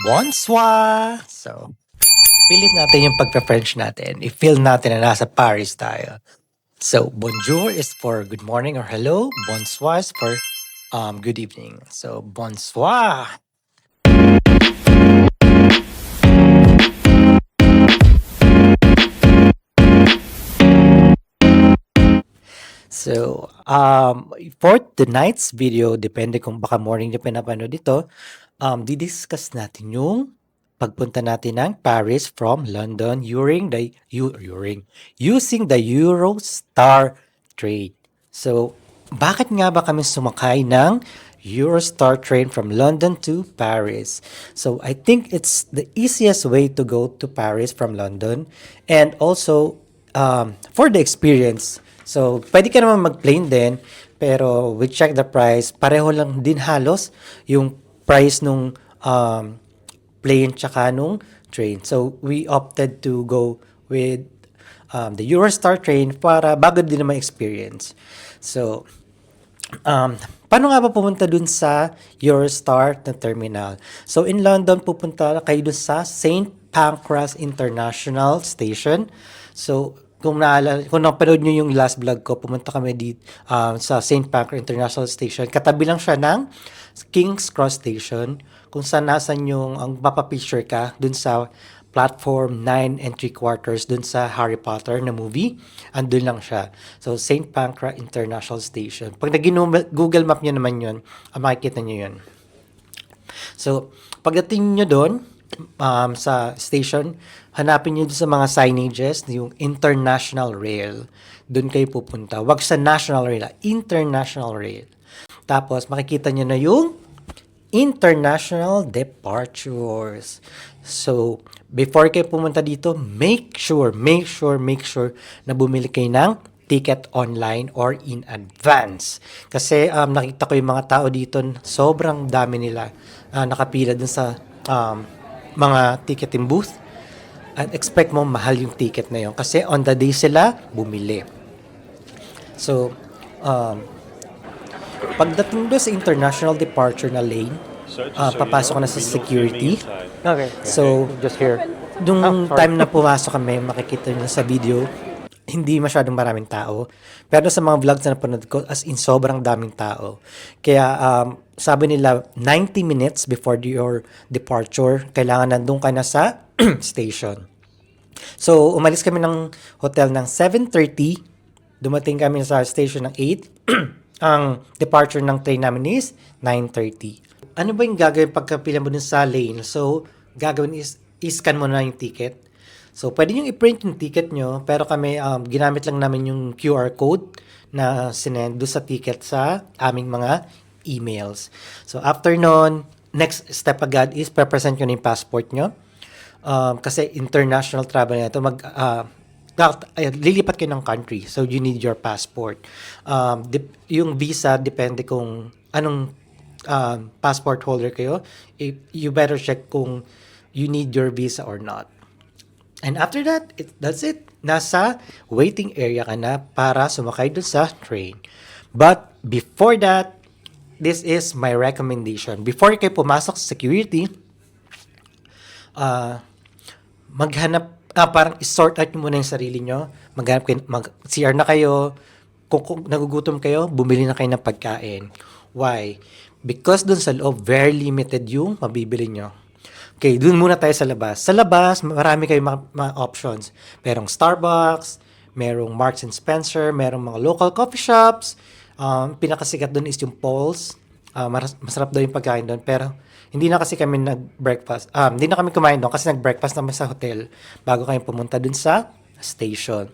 Bonsoir! So, pilit natin yung pagpa-French natin. I-feel natin na nasa Paris tayo. So, bonjour is for good morning or hello. Bonsoir is for good evening. So, bonsoir! So, for tonight's video, depende kung baka morning nyo pinapanood ito, didiscuss natin yung pagpunta natin ng Paris from London using the Eurostar train. So, bakit nga ba kami sumakay ng Eurostar train from London to Paris? So, I think it's the easiest way to go to Paris from London, and also for the experience. So, pwede ka naman mag-plane din, pero we check the price. Pareho lang din halos yung price nung plane tsaka nung train. So, we opted to go with the Eurostar train para bago din naman experience. So, paano nga ba pumunta dun sa Eurostar na terminal? So, in London, pupunta kayo dun sa St. Pancras International Station. So, kung napanood nyo yung last vlog ko, pumunta kami dito sa St. Pancras International Station. Katabi lang siya ng King's Cross Station, kung saan nasan yung ang mapapicture ka dun sa platform 9 and 3/4 dun sa Harry Potter na movie. Andun lang siya. So, St. Pancras International Station. Pag Google Map nyo naman yun, makikita nyo yun. So, pagdating nyo doon, sa station, hanapin nyo doon sa mga signages, yung International Rail. Doon kayo pupunta. Wag sa National Rail, International Rail. Tapos, makikita nyo na yung international departures. So, before kayo pumunta dito, make sure na bumili kayo ng ticket online or in advance. Kasi nakita ko yung mga tao dito, sobrang dami nila nakapila dun sa mga ticketing booth, at expect mo mahal yung ticket na yun kasi on the day sila bumili. So, pagdating doon sa international departure na lane, papasok ka na sa security. Okay. So, Just here. nung time na pumasok kami, makikita nyo sa video, hindi masyadong maraming tao. Pero sa mga vlogs na napanood ko, as in sobrang daming tao. Kaya sabi nila, 90 minutes before your departure, kailangan nandun ka na sa station. So, umalis kami ng hotel ng 7:30. Dumating kami sa station ng 8. Ang departure ng train namin is 9:30. Ano ba yung gagawin pagkapila mo dun sa lane? So, gagawin is, i-scan mo na yung ticket. So, pwede nyo i-print yung ticket nyo, pero kami, ginamit lang namin yung QR code na sinend doon sa ticket sa aming mga emails. So, after nun, next step agad is present nyo na yung passport nyo. Kasi international travel na ito, lilipat kayo ng country, so you need your passport. Yung visa, depende kung anong passport holder kayo. You better check kung you need your visa or not. And after that, that's it. Nasa waiting area ka na para sumakay dun sa train. But before that, this is my recommendation. Before kayo pumasok sa security, maghanap, parang i-sort out nyo muna yung sarili nyo. Maghanap kayo, CR na kayo. Kung nagugutom kayo, bumili na kayo ng pagkain. Why? Because dun sa loob, very limited yung mabibili nyo. Okay, dun muna tayo sa labas. Sa labas, marami kayong mga options. Merong Starbucks, merong Marks and Spencer, merong mga local coffee shops. Pinakasikat dun is yung Paul's. Masarap daw yung pagkain dun. Pero hindi na kasi kami nag-breakfast. Hindi na kami kumain doon kasi nag-breakfast naman sa hotel bago kami pumunta dun sa station.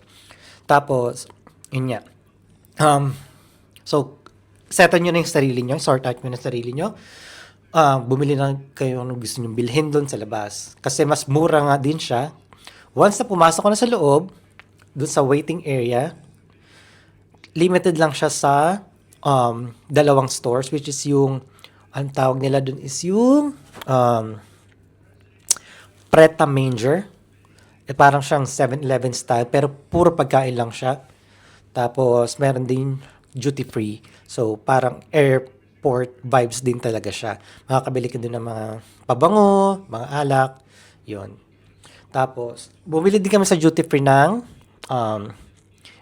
Tapos, yun nga. So, setan nyo na yung sarili nyo, sort out nyo na yung sarili nyo. Bumili na kayo ng gusto nyo bilhin doon sa labas. Kasi mas mura nga din siya. Once na pumasok ko na sa loob, doon sa waiting area, limited lang siya sa dalawang stores, which is yung, ang tawag nila doon is yung Pret a Manger. Parang siyang 7-Eleven style, pero puro pagkain lang siya. Tapos, meron din duty free. So, parang airport vibes din talaga siya. Makakabili ka din ng mga pabango, mga alak, yon. Tapos, bumili din kami sa duty free ng um,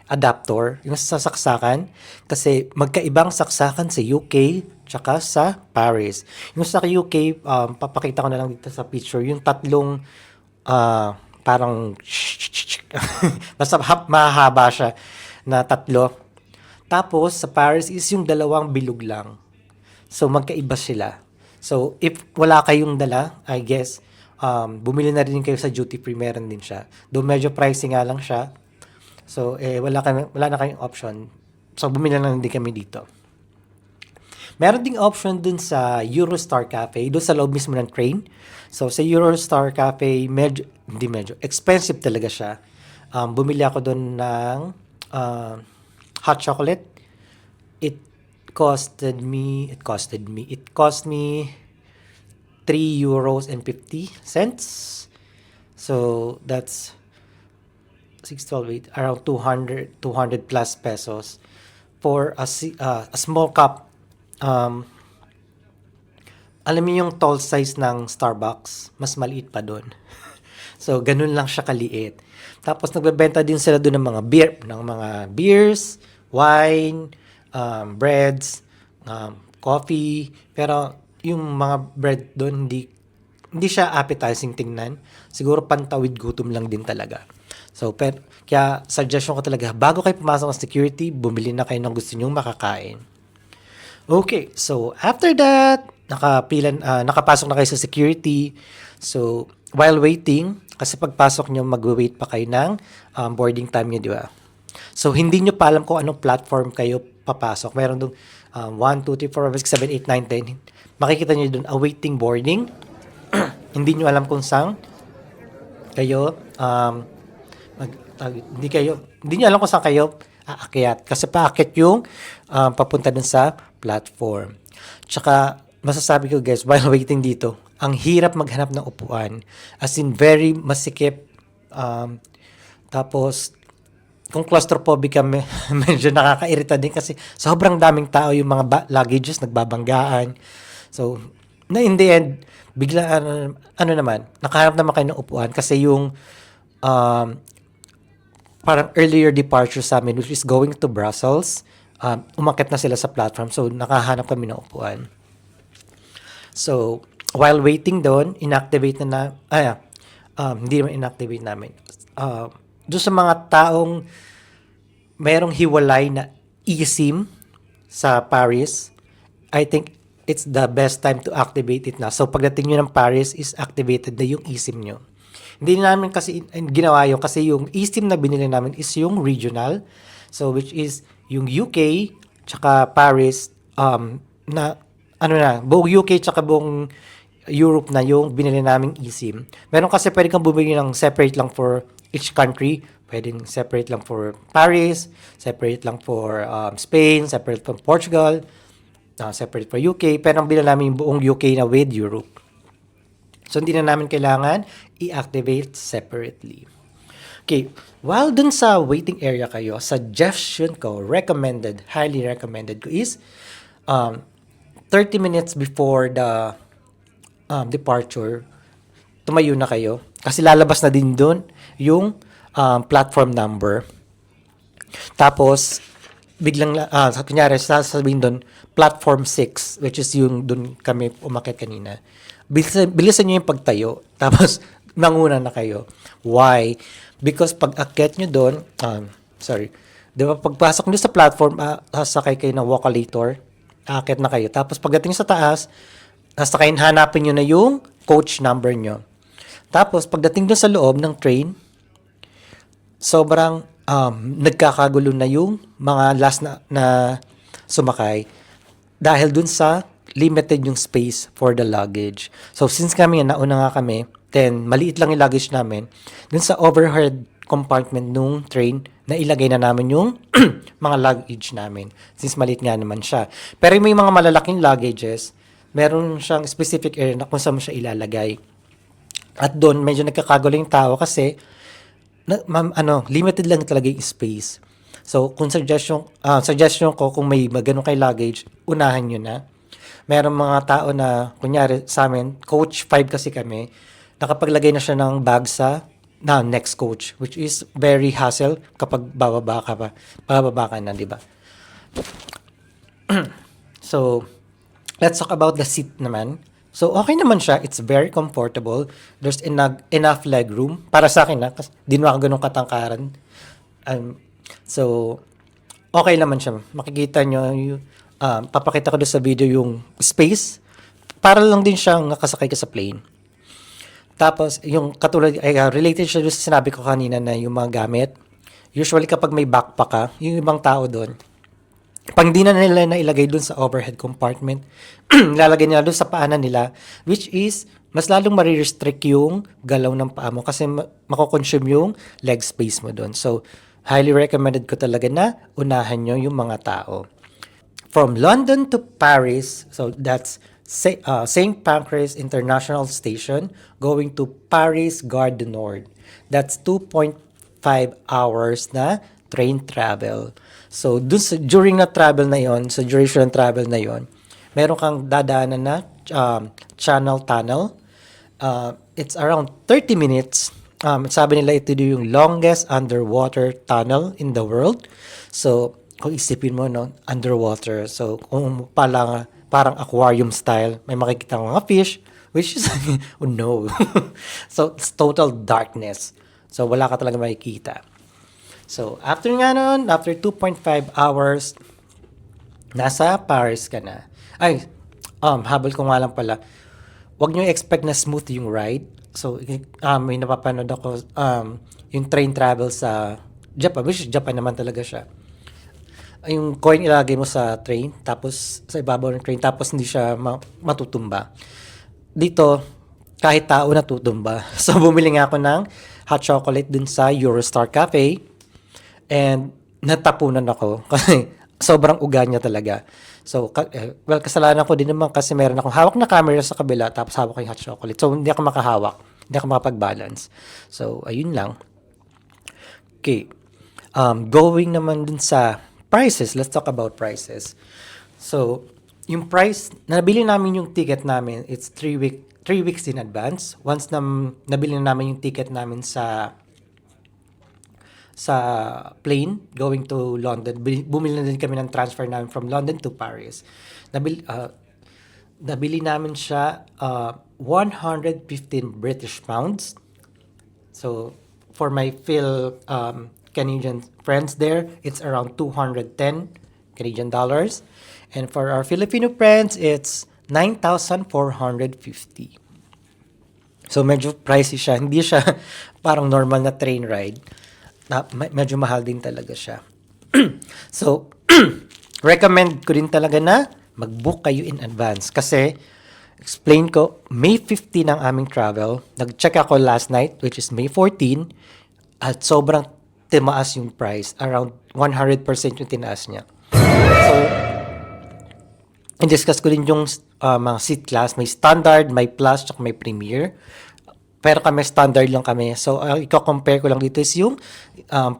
adapter, yung sa saksakan. Kasi magkaibang saksakan sa UK tsaka sa Paris. Yung sa UK, papakita ko na lang dito sa picture, yung tatlong parang basta mahaba siya na tatlo. Tapos sa Paris is yung dalawang bilog lang. So magkaiba sila. So if wala kayong dala, I guess bumili na rin kayo sa duty free, meron din siya. Though medyo pricey nga lang siya. So wala na kayong option. So bumili na lang din kami dito. Meron ding option dun sa Eurostar Cafe, dun sa loob mismo ng train. So sa Eurostar Cafe, medyo expensive talaga siya. Bumili ako dun ng hot chocolate. It cost me 3 euros and 50 cents. So that's 612 around 200 plus pesos for a small cup. Alam niyo yung tall size ng Starbucks, mas maliit pa doon. So, ganun lang siya kaliit. Tapos, nagbebenta din sila doon ng mga beers, wine, breads, coffee. Pero, yung mga bread doon, hindi siya appetizing tingnan. Siguro pantawid gutom lang din talaga. So, kaya suggestion ko talaga, bago kayo pumasok ng security, bumili na kayo ng gusto nyong makakain. Okay, so after that, nakapasok na kayo sa security. So, while waiting, kasi pagpasok nyo, mag-wait pa kayo ng boarding time nyo, di ba? So, hindi nyo pa alam kung anong platform kayo papasok. Meron doon 1, 2, 3, 4, 5, 6, 7, 8, 9, 10. Makikita nyo doon, awaiting boarding. Hindi nyo alam kung saan kayo, hindi nyo alam kung saan kayo aakyat. Kasi paakyat yung papunta dun sa platform. Tsaka, masasabi ko guys, while waiting dito, ang hirap maghanap ng upuan. As in, very masikip. Tapos, kung claustrophobic ka, medyo nakakairita din kasi sobrang daming tao, yung mga luggages nagbabanggaan. So, in the end, bigla, nakahanap naman kayo ng upuan kasi yung parang earlier departure sa amin, which is going to Brussels, umakyat na sila sa platform. So, nakahanap kami ng upuan. So, while waiting doon, inactivate hindi naman inactivate namin. Doon sa mga taong merong hiwalay na eSIM sa Paris, I think it's the best time to activate it na. So, pagdating nyo ng Paris, is activated na yung eSIM nyo. Hindi namin kasi ginawa yun kasi yung eSIM na binili namin is yung regional. So, which is yung UK, tsaka Paris, buong UK tsaka buong Europe na yung binili naming eSIM. Meron kasi pwede kang bumili ng separate lang for each country. Pwedeng separate lang for Paris, separate lang for Spain, separate for Portugal, separate for UK. Pero ang binili namin yung buong UK na with Europe. So, hindi na namin kailangan i-activate separately. Okay, while dun sa waiting area kayo, suggestion ko, highly recommended ko is 30 minutes before the departure, tumayo na kayo. Kasi lalabas na din dun yung platform number. Tapos, biglang, kunyari, sasabihin dun, platform 6, which is yung dun kami umakyat kanina. Bilisan nyo yung pagtayo, tapos manguna na kayo. Why? Because pag akyat nyo doon, di ba pagpasok nyo sa platform, sasakay kayo ng walkalator, akyat na kayo. Tapos pagdating sa taas, hanapin nyo na yung coach number nyo. Tapos pagdating doon sa loob ng train, sobrang nagkakagulo na yung mga last na sumakay dahil dun sa limited yung space for the luggage. So, since nauna nga kami, then, maliit lang yung luggage namin, dun sa overhead compartment nung train, na ilagay na namin yung mga luggage namin. Since maliit nga naman siya. Pero may mga malalaking luggages, meron siyang specific area na kung saan mo siya ilalagay. At doon, medyo nagkakagulo yung tao kasi, limited lang talaga yung space. So, kung suggestion ko, kung may ganun kay luggage, unahan nyo na. Merong mga tao na, kunyari sa amin, coach 5 kasi kami, nakapaglagay na siya ng bag sa next coach, which is very hassle kapag bababa ka na, di ba? So, let's talk about the seat naman. So, okay naman siya. It's very comfortable. There's enough leg room. Para sa akin na, kasi di naman ako ganun katangkaran. Um, so, okay naman siya. Makikita nyo, papakita ko doon sa video yung space. Para lang din siyang nakasakay ka sa plane. Tapos, yung katulad, related siya doon sa sinabi ko kanina na yung mga gamit. Usually, kapag may backpack ka, yung ibang tao doon, pag di na nila nailagay dun sa overhead compartment, lalagay nila dun sa paanan nila, which is, mas lalong marirestrict yung galaw ng paa mo kasi makoconsume yung leg space mo dun. So, highly recommended ko talaga na unahan nyo yung mga tao. From London to Paris, so that's St. Pancras International Station, going to Paris Gare du Nord. That's 2.5 hours na train travel. So, during na travel na yon, sa duration ng travel na yon, meron kang dadaanan na channel tunnel. It's around 30 minutes. Sabi nila ito yung longest underwater tunnel in the world. So, kung isipin mo, no, underwater. So, kung parang aquarium style, may makikita mga fish, which is, oh no. So, it's total darkness. So, wala ka talaga makikita. So, after 2.5 hours, nasa Paris ka na. Ay, habol ko nga lang pala. Huwag nyo expect na smooth yung ride. So, may napapanood ako, yung train travel sa Japan, which Japan naman talaga siya. Yung coin ilagay mo sa train, tapos sa ibabaw ng train, tapos hindi siya matutumba. Dito, kahit tao natutumba. So, bumili nga ako ng hot chocolate dun sa Eurostar Cafe. And natapunan ako kasi sobrang uga niya talaga. So, kasalanan ko din naman kasi meron akong hawak na camera sa kabila tapos hawak ko yung hot chocolate. So, hindi ako makahawak. Hindi ako makapag-balance. So, ayun lang. Okay. Going naman dun sa prices. Let's talk about prices. So, yung price, nabili namin yung ticket namin, it's 3 weeks in advance. Once na nabili na namin yung ticket namin sa plane going to London. Bumili na din kami ng transfer namin from London to Paris. Nabili namin siya 115 British pounds. So, for my Canadian friends there, it's around 210 Canadian dollars. And for our Filipino friends, it's 9,450. So, medyo pricey siya. Hindi siya parang normal na train ride. Medyo mahal din talaga siya. So, recommend ko din talaga na mag-book kayo in advance. Kasi, explain ko, May 15 ang aming travel. Nag-check ako last night, which is May 14. At sobrang timaas yung price. Around 100% yung tinaas niya. So, i-discuss ko din yung mga seat class. May standard, may plus, tsaka may premier. Pero kami standard lang kami. So, i-compare ko lang dito is yung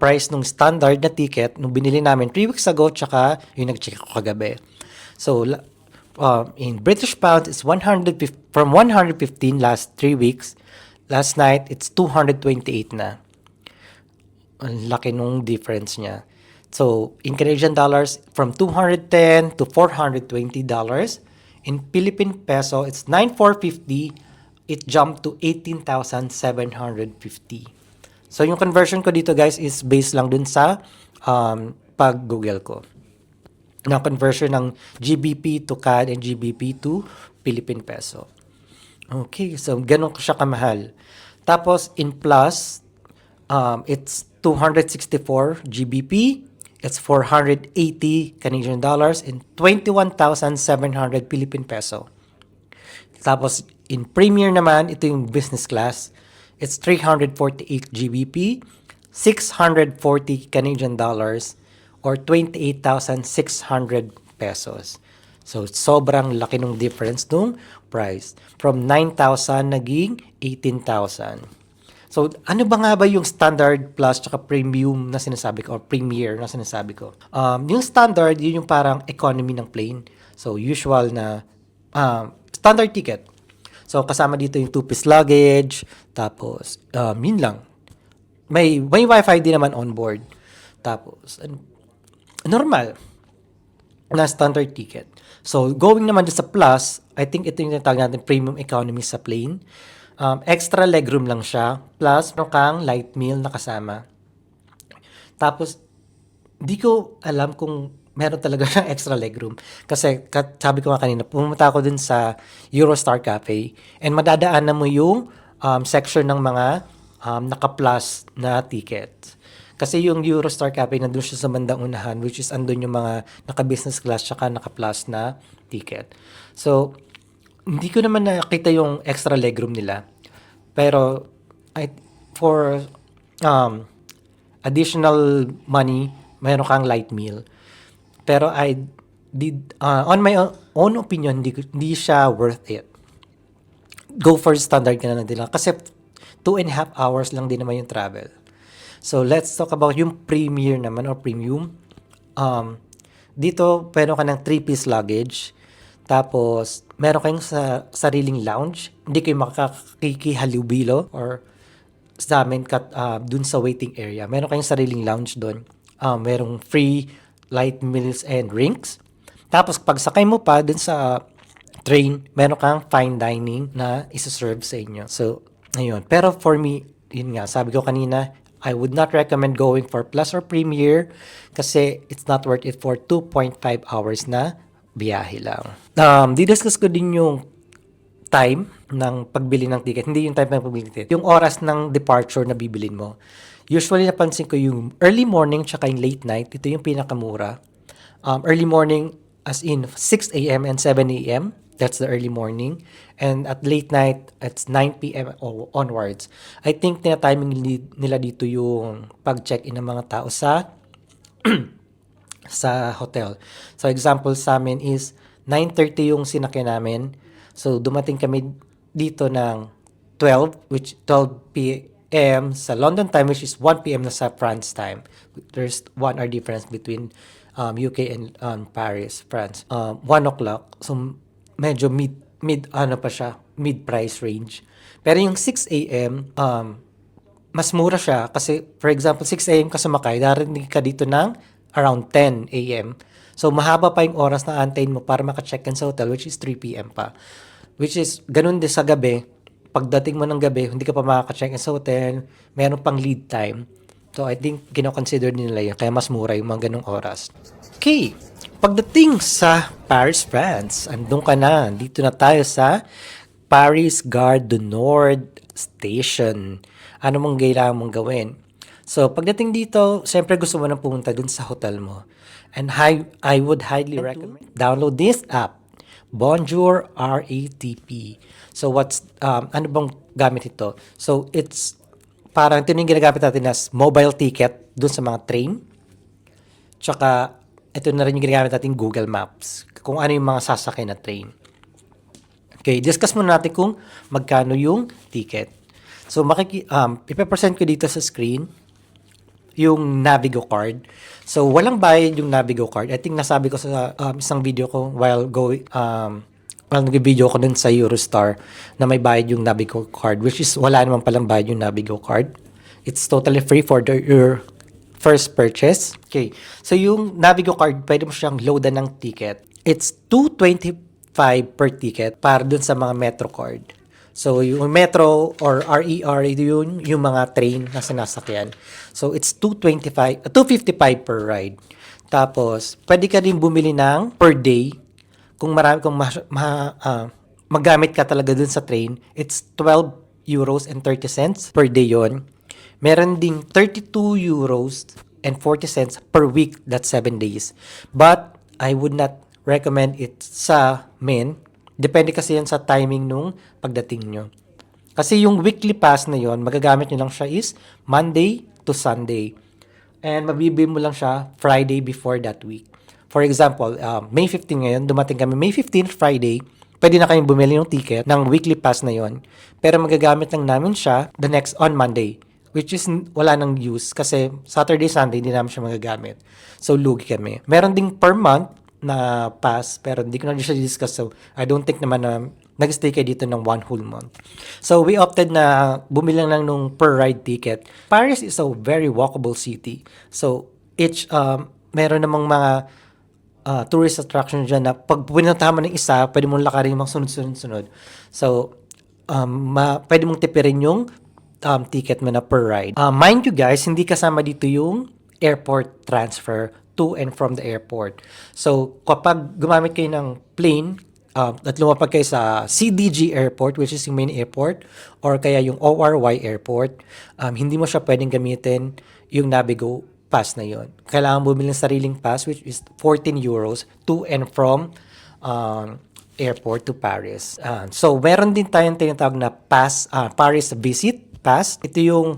price ng standard na ticket nung binili namin 3 weeks ago tsaka yung nag-check ko kagabi. So, in British pounds, it's from 115 last 3 weeks. Last night, it's 228 na. Ang laki nung difference niya. So, in Canadian dollars, from 210 to $420. In Philippine peso, it's 9,450. It jumped to 18,750. So, yung conversion ko dito, guys, is based lang dun sa pag-google ko. Na conversion ng GBP to CAD and GBP to Philippine peso. Okay, so ganun ko siya kamahal. Tapos, in plus, it's 264 GBP. It's 480 Canadian dollars and 21,700 Philippine peso. Tapos, in Premier naman, ito yung business class. It's 348 GBP, 640 Canadian dollars, or 28,600 pesos. So, sobrang laki ng difference nung price. From 9,000 naging 18,000. So, ano ba nga ba yung standard plus tsaka premium na sinasabi ko or premier na sinasabi ko? Yung standard, yun yung parang economy ng plane. So, usual na standard ticket. So, kasama dito yung 2-piece luggage, tapos, yun lang. May wifi din naman on board. Tapos, normal na standard ticket. So, going naman dun sa plus, I think ito yung tinatawag natin premium economy sa plane. Extra legroom lang siya. Plus, meron kang light meal na kasama. Tapos, di ko alam kung meron talaga siyang extra legroom. Kasi, sabi ko nga kanina, pumunta ako dun sa Eurostar Cafe and madadaanan mo yung section ng mga naka-plus na ticket. Kasi yung Eurostar Cafe, nandun siya sa bandang unahan, which is andun yung mga naka-business class tsaka naka-plus na ticket. So, hindi ko naman nakita yung extra legroom nila. Pero, for additional money, mayroon kang light meal. Pero on my own opinion, hindi siya worth it. Go for standard ka na lang din lang. Kasi 2.5 hours lang din naman yung travel. So, let's talk about yung premier naman or premium. Dito, meron ka ng 3-piece luggage. Tapos, meron kayong sariling lounge. Hindi kayo makakikihalubilo or sa amin dun sa waiting area. Meron kayong sariling lounge dun. Merong free light meals and drinks. Tapos, pag sakay mo pa dun sa train, meron kang fine dining na isa-serve sa inyo. So, ayun. Pero for me, yun nga, sabi ko kanina, I would not recommend going for Plus or Premier kasi it's not worth it for 2.5 hours na biyahe lang. Didiscuss ko din yung time ng pagbili ng ticket. Hindi yung time ng pagbili ng ticket. Yung oras ng departure na bibilin mo. Usually, napansin ko yung early morning tsaka yung late night. Ito yung pinakamura. Early morning as in 6 a.m. and 7 a.m. That's the early morning. And at late night, it's 9 p.m. onwards. I think timing nila dito yung pag-check-in ng mga tao sa sa hotel. So, example sa amin is 9:30 yung sinakyan namin. So, dumating kami dito ng 12 p.m. sa London time, which is 1 p.m. na sa France time. There's 1 hour difference between UK and Paris, France. 1 o'clock. So, medyo mid price range. Pero yung 6 a.m., mas mura siya kasi, for example, 6 a.m. ka sumakay, darating ka dito ng around 10 a.m. So, mahaba pa yung oras na antayin mo para maka-check-in sa hotel, which is 3 p.m. pa. Which is, ganun din sa gabi. Pagdating mo ng gabi, hindi ka pa makaka-check-in sa hotel, meron pang lead time. So, I think, kino-consider nila yun. Kaya mas mura yung mga ganung oras. Okay. Pagdating sa Paris, France, andun ka na. Dito na tayo sa Paris Gare du Nord Station. Ano mong kailangan mong gawin? So, pagdating dito, siyempre gusto mo nang pumunta dun sa hotel mo. And I would highly recommend download this app, Bonjour RATP. So, ano bang gamit ito? So, it's parang ito yung ginagamit natin as mobile ticket dun sa mga train. Tsaka, ito na rin yung ginagamit natin Google Maps. Kung ano yung mga sasakay na train. Okay, discuss muna natin kung magkano yung ticket. So, ipapresent ko dito sa screen yung Navigo card. So, walang bayad yung Navigo card. I think nasabi ko sa isang video ko while nag-video ko dun sa Eurostar na may bayad yung Navigo card, which is wala naman palang bayad yung Navigo card. It's totally free for your first purchase. Okay. So, yung Navigo card, pwede mo siyang loadan ng ticket. It's $2.25 per ticket para dun sa mga Metro card. So, yung Metro or RER, yung mga train na sinasakyan. So, it's $255 per ride. Tapos, pwede ka din bumili ng per day. Kung magamit ka talaga dun sa train, it's €12.30 per day yon. Meron ding €32.40 per week, that's 7 days. But, I would not recommend it sa men. Depende kasi yan sa timing nung pagdating nyo. Kasi yung weekly pass na yon, magagamit nyo lang siya is Monday to Sunday. And mabibili mo lang siya Friday before that week. For example, May 15 ngayon, dumating kami May 15, Friday, pwede na kayong bumili ng ticket ng weekly pass na yon. Pero magagamit lang namin siya on Monday. Which is wala nang use kasi Saturday, Sunday, hindi namin siya magagamit. So, lugi kami. Meron ding per month, na pass, pero hindi ko na siya discuss. So, I don't think naman na nag-stay kayo dito ng 1 whole month. So, we opted na bumili lang nung per ride ticket. Paris is a very walkable city. So, meron namang mga tourist attraction dyan na pag pinuntahan mo ng isa, pwede mong lakarin mga sunod-sunod. So, pwede mong tipirin yung ticket mo na per ride. Mind you guys, hindi kasama dito yung airport transfer to and from the airport. So, kapag gumamit kayo ng plane, at lumapag kayo sa CDG Airport, which is yung main airport, or kaya yung ORY Airport, hindi mo siya pwedeng gamitin yung Navigo pass na yon. Kailangan bumili ng sariling pass, which is 14 euros to and from airport to Paris. So, meron din tayong tinatawag na Paris Visit Pass. Ito yung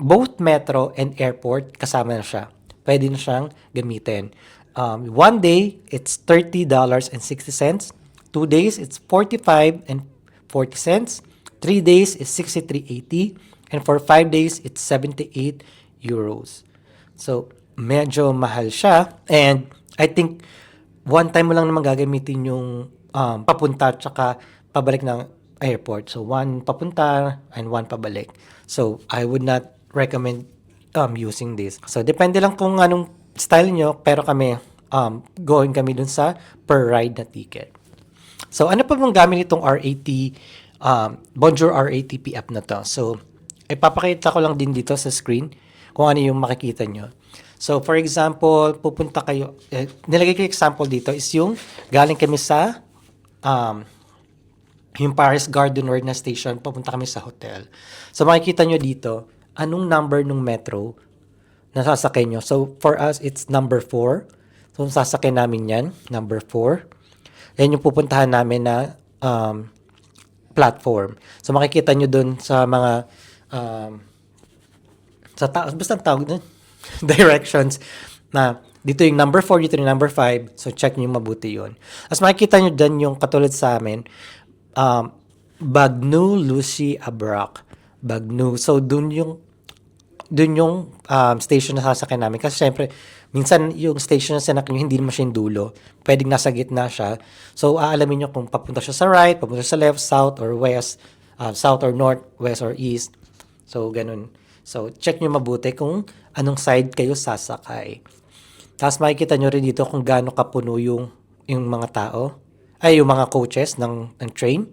both metro and airport, kasama na siya. Pwede na siyang gamitin. 1 day, it's $30.60. 2 days, it's 45 and 40 cents. 3 days is 63.80. And for 5 days, it's 78 euros. So, medyo mahal siya. And I think, one time mo lang naman gagamitin yung papunta at saka pabalik ng airport. So, 1 papunta and 1 pabalik. So, I would not recommend using this. So, depende lang kung anong style nyo, pero kami, going kami dun sa per ride na ticket. So, ano pa bang gamit itong RAT, Bonjour RATP app na to? So, ipapakita ko lang din dito sa screen kung ano yung makikita nyo. So, for example, pupunta kayo, nilagay ko yung example dito is yung galing kami sa yung Paris Garden Word na station, pupunta kami sa hotel. So, makikita nyo dito, anong number ng metro na sasakay nyo. So, for us, it's number 4. So, sasakay namin yan, number 4. Yan yung pupuntahan namin na platform. So, makikita nyo dun sa mga basta tawag dun, directions na dito yung number 4, dito yung number 5. So, check nyo mabuti yun. As makikita nyo dun yung katulad sa amin, Bagnou Lucy Abrac. Bagnou. So, dun yung station na sasakay namin. Kasi syempre, minsan yung station na sinakay nyo, hindi naman siya yung dulo. Pwedeng nasa gitna siya. So, aalamin nyo kung papunta siya sa right, papunta sa left, south, or west, south or north, west or east. So, ganun. So, check nyo mabuti kung anong side kayo sasakay. Tapos, makikita nyo rin dito kung gaano kapuno yung mga tao. Yung mga coaches ng train.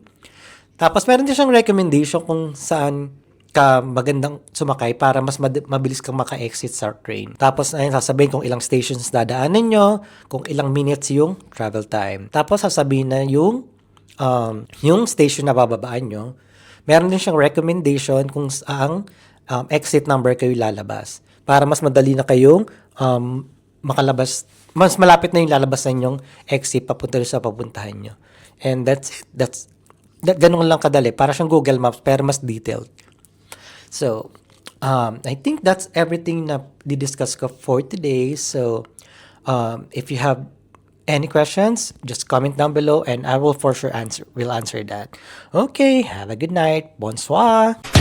Tapos, meron din siyang recommendation kung saan ka magandang sumakay para mas mabilis kang maka-exit sa train. Tapos, ayun, sasabihin kung ilang stations dadaanan nyo, kung ilang minutes yung travel time. Tapos, sasabihin na yung station na bababaan nyo. Meron din siyang recommendation kung saan exit number kayo lalabas. Para mas madali na kayong makalabas, mas malapit na yung lalabas na yung exit papunta sa papuntahan nyo. And ganun lang kadali. Para siyang Google Maps, pero mas detailed. So, I think that's everything na di-discuss ko for today. So, if you have any questions, just comment down below and I will for sure answer that. Okay, have a good night. Bonsoir!